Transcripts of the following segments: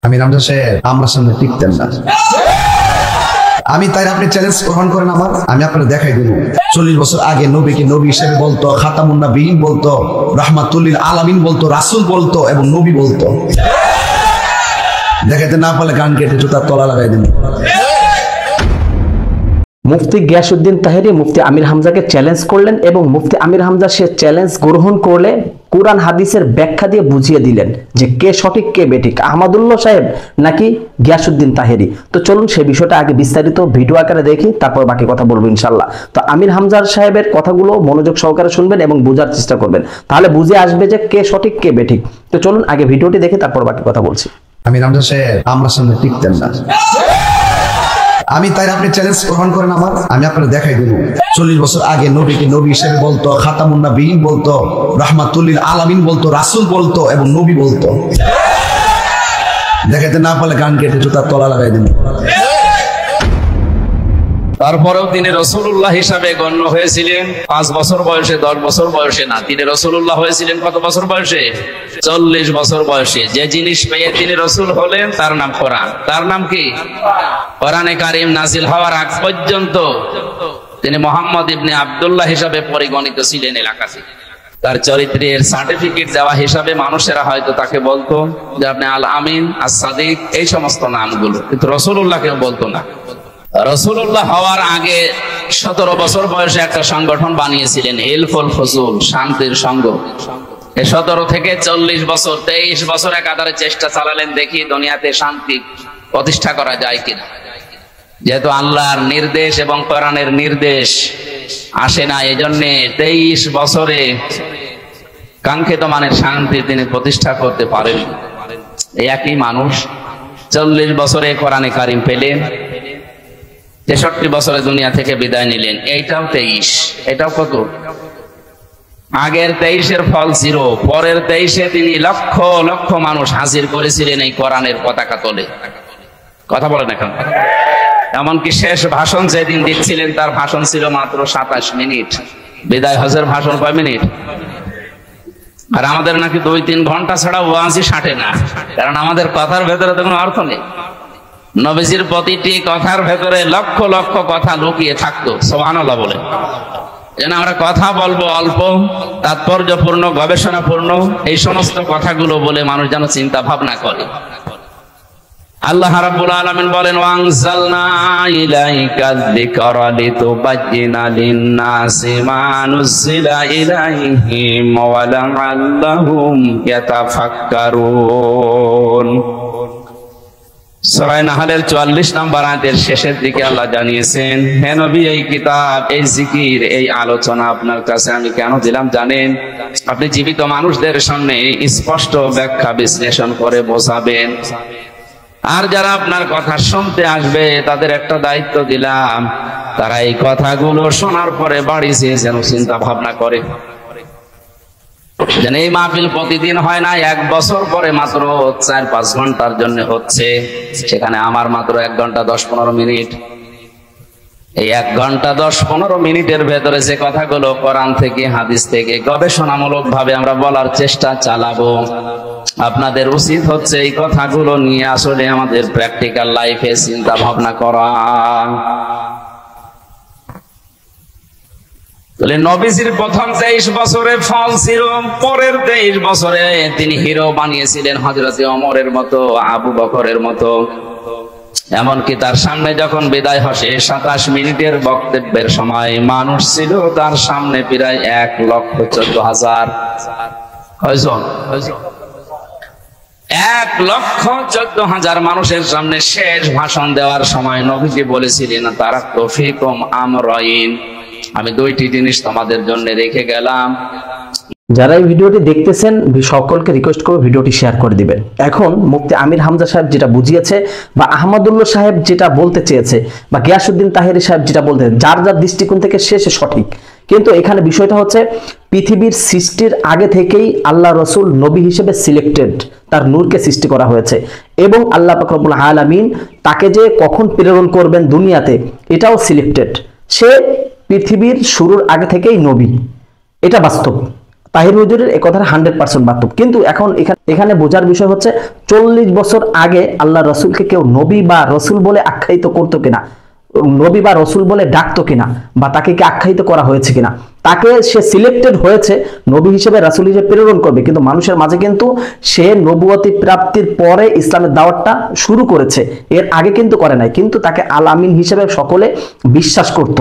আমি রামজান সাহেব আমার সামনে টিকতেন না। আমি তাই আপনি চ্যালেঞ্জ গ্রহণ করেন আমার, আমি আপনাকে দেখাই দেব। 40 বছর আগে নবীকে নবী হিসেবে বলতো, খাতামুন নবীন বলতো, রাহমাতুল আলামিন বলতো, রাসূল বলতো এবং নবী বলতো। দেখাইতে না পারলে গান কেটে জুতার তলা লাগাই দেন। মুফতি গিয়াসউদ্দিন তাহেরি মুফতি আমির হামজাকে চ্যালেঞ্জ করলেন এবং মুফতি আমির হামজা সে চ্যালেঞ্জ গ্রহণ করলে কুরআন হাদিসের ব্যাখ্যা দিয়ে বুঝিয়ে দিলেন যে কে সঠিক কে বেঠিক, আহমদুল্লাহ সাহেব নাকি গিয়াসউদ্দিন তাহেরি। তো চলুন সেই বিষয়টা আগে বিস্তারিত ভিডিও আকারে দেখি, তারপর বাকি কথা বলবো ইনশাল্লাহ। তো আমির হামজার সাহেবের কথাগুলো মনোযোগ সহকারে শুনবেন এবং বোঝার চেষ্টা করবেন, তাহলে বুঝে আসবে যে কে সঠিক কে বেঠিক। তো চলুন আগে ভিডিওটি দেখে তারপর বাকি কথা বলছি। আমি রামজান সাহেব আমার সামনে টিকতেন না। আমি তাই আপনি চ্যালেঞ্জ গ্রহণ করেন আমার, আমি আপনাকে দেখাই দেব। 40 বছর আগে নবীকে নবী হিসেবে বলতো, খাতামুন নবীন বলতো, রাহমাতুল আলামিন বলতো, রাসূল বলতো এবং নবী বলতো। দেখাইতে না পারলে গান কেটে জুতার তলা লাগাই দেন। তারপরেও তিনি রাসূলুল্লাহ হিসাবে গণ্য হয়েছিলেন 5 বছর বয়সে, 10 বছর বয়সে না। তিনি রাসূলুল্লাহ হয়েছিলেন কত বছর বয়সে? 40 বছর বয়সে। যে জিনিস পেয়ে তিনি রাসূল হলেন তার নাম কোরআন। তার নাম কি? কোরআনে কারীম নাজিল হওয়ার আগ পর্যন্ত তিনি মুহাম্মদ ইবনে আব্দুল্লাহ হিসাবে পরিগণিত ছিলেন এলাকাতে। তার চরিত্রের সার্টিফিকেট দেওয়া হিসাবে মানুষেরা হয়তো তাকে বলতো যে আপনি আল আমিন, আস সাদিক, এই সমস্ত নামগুলো, কিন্তু রাসূলুল্লাহ কেউ বলতো না। রাসূলুল্লাহ হওয়ার আগে 17 বছর বয়সে একটা সংগঠন বানিয়েছিলেন, হিলফুল ফুজুল, শান্তির সংঘ। 17 থেকে 40 বছর, 23 বছর একাধারে চেষ্টা চালালেন দেখি দুনিয়াতে শান্তি প্রতিষ্ঠা করা যায় কিনা। যেহেতু আল্লাহর নির্দেশ এবং কোরআনের নির্দেশ আসে না, এজন্য 23 বছরে কাঙ্ক্ষিত মানের শান্তি তিনি প্রতিষ্ঠা করতে পারেন। একই মানুষ 40 বছরে কোরআনে কারীম পেলেন, 63 বছরে দুনিয়া থেকে বিদায় নিলেন। এইটাও 23, এটাও কত? আগের 23-এর ফল 0, পরের 23-এ তিনি লক্ষ লক্ষ মানুষ হাজির করেছিলেন এই কোরআনের পতাকা তোলে। কথা বলেন এখন। এমনকি শেষ ভাষণ যেদিন দিচ্ছিলেন তার ভাষণ ছিল মাত্র 27 মিনিট। বিদায় হজের ভাষণ কয় মিনিট? আর আমাদের নাকি 2-3 ঘন্টা ছাড়া ওয়াজই সাটে না, কারণ আমাদের কথার ভেতরে তো কোনো অর্থ নেই। নবীজির প্রতিটি কথার ভেতরে লক্ষ লক্ষ কথা লুকিয়ে থাকতো। সুবহানাল্লাহ বলে। যেন আমরা কথা বলবো অল্প, তাৎপর্যপূর্ণ, গবেষণাপূর্ণ, এই সমস্ত কথাগুলো বলে মানুষ যেন চিন্তা ভাবনা করে। আল্লাহ রাব্বুল আলামিন বলেন, ওয়ানজালনা ইলাইকায যিকরা লিতুবায়্যিনা লিন-নাসি মা নুযিলা ইলাইহিম ওয়া লা'আল্লাহুম ইয়াতাফাক্কারুন। সূরা নাহলের 44 নম্বর আয়াতের শেষের দিকে আল্লাহ জানিয়েছেন, হে নবী, এই কিতাব, এই জিকির, এই আলোচনা আপনার কাছে আমি কেন দিলাম জানেন? আপনি জীবিত মানুষদের সামনে স্পষ্ট ব্যাখ্যা বিশ্লেষণ করে বোঝাবেন। আর যারা আপনার কথা শুনতে আসবে তাদের একটা দায়িত্ব দিলাম, তারা এই কথাগুলো শোনার পরে বাড়ি যেন চিন্তা ভাবনা করে। যেন এই মাহফিল প্রতিদিন হয় না, 1 বছর পরে মাত্র 4-5 ঘন্টার জন্য হচ্ছে, সেখানে আমার মাত্র 1 ঘন্টা 10-15 মিনিট। এই 1 ঘন্টা 10-15 মিনিটের ভেতরে যে কথাগুলো কোরআন থেকে, হাদিস থেকে গবেষণামূলক ভাবে আমরা বলার চেষ্টা চালাবো, আপনাদের উচিত হচ্ছে এই কথাগুলো নিয়ে আসলে আমাদের প্র্যাকটিক্যাল লাইফে চিন্তা ভাবনা করা। নবীজির প্রথম 23 বছরে ফল ছিল, পরের 23 বছরে তিনি হিরো বানিয়েছিলেন হযরতে ওমরের মতো, আবু বকরের মতো। এমনকি তার সামনে যখন বিদায় হসে 27 মিনিটের বক্তব্যের সময় মানুষ ছিল তার সামনে প্রায় 1,14,000। 1,14,000 মানুষের সামনে শেষ ভাষণ দেওয়ার সময় নবীজি বলেছিলেন, তারাকতু ফীকুম আমরাইন, আমি 2টি জিনিস তোমাদের জন্য রেখে গেলাম। যারা এই ভিডিওটি দেখতেছেন সকলকে রিকোয়েস্ট করব ভিডিওটি শেয়ার করে দিবেন। এখন মুফতি আমির হামজা সাহেব যেটা বুঝিয়েছে, বা আহমদুল্লাহ সাহেব যেটা বলতে চেয়েছে, বা গিয়াসউদ্দিন তাহেরি সাহেব যেটা বলতে, যার যার দৃষ্টিকোণ থেকে সে সঠিক। কিন্তু এখানে বিষয়টা হচ্ছে, পৃথিবীর সৃষ্টির আগে থেকেই আল্লাহ রসুল নবী হিসেবে সিলেক্টেড, তার নূরকে সৃষ্টি করা হয়েছে, এবং আল্লাহ পাক রব্বুল আলামিন তাকে যে কখন প্রেরণ করবেন দুনিয়াতে এটাও সিলেক্টেড। সে পৃথিবীর শুরুর আগে থেকেই নবী, এটা বাস্তব। তাহির হুজুরের এই কথাটা 100% বাস্তব। কিন্তু এখন এখানে বোঝার বিষয় হচ্ছে 40 বছর আগে আল্লাহ রসুলকে কেউ নবী বা রসুল বলে আখ্যায়িত করতো কিনা, নবী বা রসুল বলে ডাকতো কিনা, বা তাকে কি আখ্যায়িত করা হয়েছে কিনা। তাকে সে সিলেক্টেড হয়েছে নবী হিসেবে, রাসূল হিসেবে প্রেরণ করবে, কিন্তু মানুষের মাঝে কিন্তু সে নবুয়তি প্রাপ্তির পরে ইসলামের দাওয়াতটা শুরু করেছে, এর আগে কিন্তু করে নাই। কিন্তু তাকে আল আমিন হিসেবে সকলে বিশ্বাস করত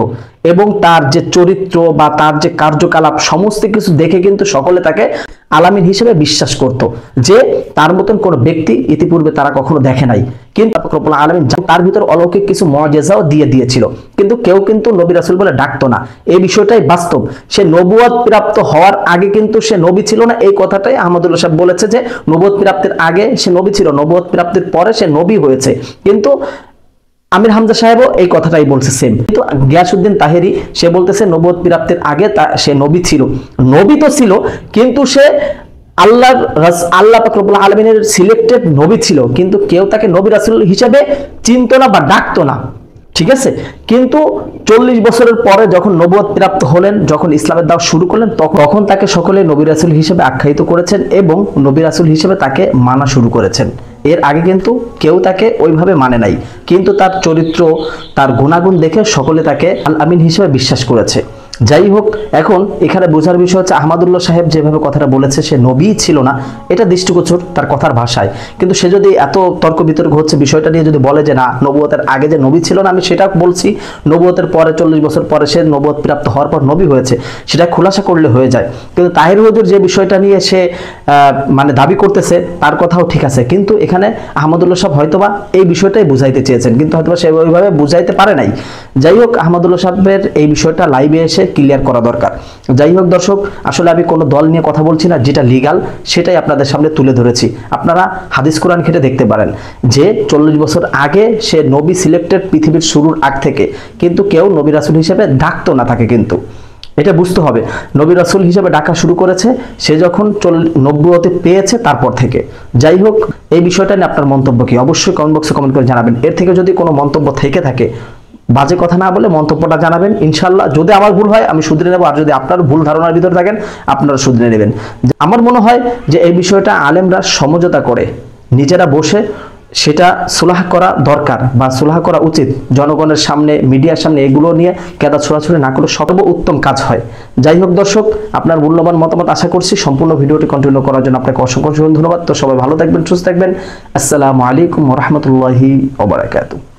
এবং তার যে চরিত্র বা তার যে কার্যকলাপ সমস্ত কিছু দেখে কিন্তু সকলে তাকে আলামিন হিসেবে বিশ্বাস করত, যে তার মতন কোনো ব্যক্তি ইতিপূর্বে তারা কখনো দেখে নাই। কিন্তু রব্বুল আলামিন তার ভিতর অলৌকিক কিছু মুআজিজাও দিয়ে দিয়েছিল, কিন্তু কেউ কিন্তু নবী রাসূল বলে ডাকতো না। এই বিষয়টাই বাস্তব। সে নবুয়ত প্রাপ্ত হওয়ার আগে কিন্তু সে নবী ছিল না, এই কথাটাই আহমদুল্লাহ সাহেব বলেছে যে নবুয়ত প্রাপ্তির আগে সে নবী ছিল, নবুয়ত প্রাপ্তির পরে সে নবী হয়েছে। কিন্তু আমির হামজা সাহেবও এই কথাটাই বলছে সেম। কিন্তু গিয়াসউদ্দিন তাহেরি সে বলতেছে নবুয়ত প্রাপ্তির আগে সে নবী ছিল, নবী তো ছিল, কিন্তু সে আল্লাহ পাক রব্বুল আলামিনের সিলেক্টেড নবী ছিল, কিন্তু কেউ তাকে নবী রাসূল হিসেবে চিনতো না বা ডাকতো না। ঠিক আছে, কিন্তু 40 বছরের পরে যখন নবুয়ত প্রাপ্ত হলেন, যখন ইসলামের দাওয়াত শুরু করলেন, তখন তাকে সকলে নবী রাসূল হিসেবে আখ্যায়িত করেছেন এবং নবী রাসূল হিসেবে তাকে মানা শুরু করেছেন। এর আগে কিন্তু কেউ তাকে ওইভাবে মানে নাই, কিন্তু তার চরিত্র, তার গুণাগুণ দেখে সকলে তাকে আল আমিন হিসেবে বিশ্বাস করেছে। যাই হোক, এখন এখানে বোঝার বিষয় হচ্ছে আহমদুল্লাহ সাহেব যেভাবে কথাটা বলেছে সে নবী ছিল না, এটা দৃষ্টিগোচর তার কথার ভাষায়। কিন্তু সে যদি এত তর্ক বিতর্ক হচ্ছে বিষয়টা নিয়ে, যদি বলে যে না নবুয়তের আগে যে নবী ছিল না, আমি সেটা বলছি, নবুয়তের পরে 40 বছর পরে সে নবুয়ত প্রাপ্ত হওয়ার পর নবী হয়েছে, সেটা খোলাসা করলে হয়ে যায়। কিন্তু তাহির হুজুর যে বিষয়টা নিয়ে সে মানে দাবি করতেছে তার কথাও ঠিক আছে, কিন্তু এখানে আহমদুল্লাহ সাহেব হয়তোবা এই বিষয়টাই বুঝাইতে চেয়েছেন, কিন্তু হয়তোবা সে ওইভাবে বুঝাইতে পারে নাই। যাই হোক, আহমদুল্লাহ সাহেবের এই বিষয়টা লাইভে এসে ক্লিয়ার করা দরকার। যাই হোক দর্শক, আসলে আমি কোনো দল নিয়ে কথা বলছি না, যেটা লিগাল সেটাই আপনাদের সামনে তুলে ধরেছি। আপনারা হাদিস কোরআন ঘেটে দেখতে পারেন যে 40 বছর আগে সে নবী সিলেক্টেড পৃথিবীর শুরুর আগ থেকে, কিন্তু কেউ নবী রাসূল হিসেবে ডাকতো না তাকে। কিন্তু এটা বুঝতে হবে, নবী রাসূল হিসেবে ডাকা শুরু করেছে সে যখন নবুয়তে পেয়েছে তারপর থেকে। যাই হোক, এই বিষয়টা নিয়ে আপনার মন্তব্য কি অবশ্যই কমেন্ট বক্সে কমেন্ট করে জানাবেন। এর থেকে যদি কোনো মন্তব্য থেকে থাকে, বাজে কথা না বলে মন্তব্যটা জানাবেন, ইনশাল্লাহ যদি আমার ভুল হয় আমি শুধরে নেব, আর যদি আপনার ভুল ধারণার ভিতরে থাকেন আপনারা শুধরে নেবেন। আমার মনে হয় যে এই বিষয়টা আলেমরা সমঝোতা করে নিজেরা বসে সেটা সুলাহ করা দরকার বা সুলাহ করা উচিত। জনগণের সামনে, মিডিয়ার সামনে এগুলো নিয়ে কেদা ছোড়াছুড়ি না করে সর্বোত্তম কাজ হয়। যাই হোক দর্শক, আপনার মূল্যবান মতামত আশা করছি। সম্পূর্ণ ভিডিওটি কন্টিনিউ করার জন্য আপনাকে অসংখ্য ধন্যবাদ। তো সবাই ভালো থাকবেন, সুস্থ থাকবেন। আসসালামু আলাইকুম ওয়া রাহমাতুল্লাহি ওয়া বারাকাতুহু।